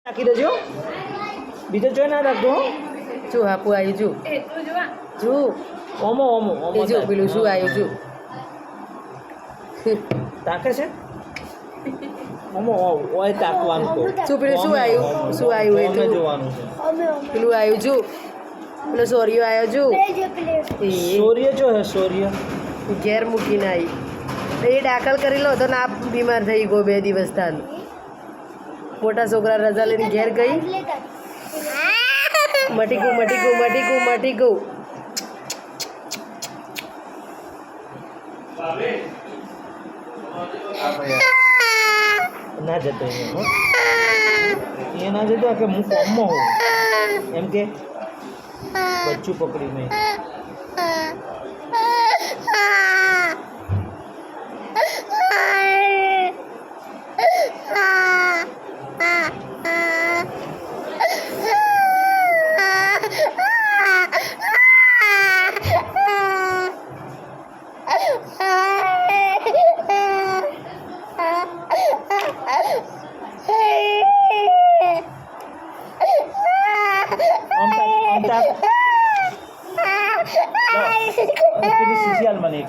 નાખી દેજો બીજો જોઈ ના રાખજો જો હાપુ આવ્યું જો જો ઓમો ઓમો ઓમો જો પેલું શું આવ્યું જો તાકે છે ઓમો ઓય તાકવાનું તો શું પેલું શું આવ્યું એ તો જોવાનું છે પેલું આવ્યું જો પેલો સોરિયો આવ્યો જો સૂર્ય જો હે સૂર્ય ઘેર મૂકીને આવી એ દાખલ કરી લો તો ના બીમાર થઈ ગયો 2 દિવસ થાન મોટા છોકરા રજા લઈને ઘેર ગઈ મટી ગયું ના જતો એ ના જતો કે હું કોમમાં હોઉં એમ કે બચ્ચું પકડી મેં Sisial manik.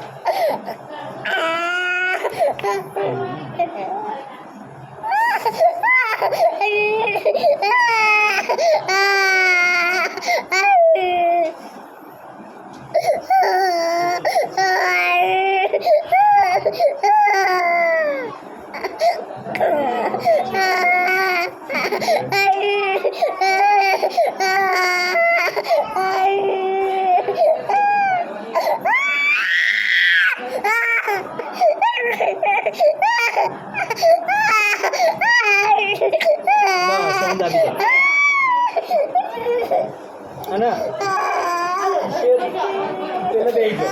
Ana, pela beijo.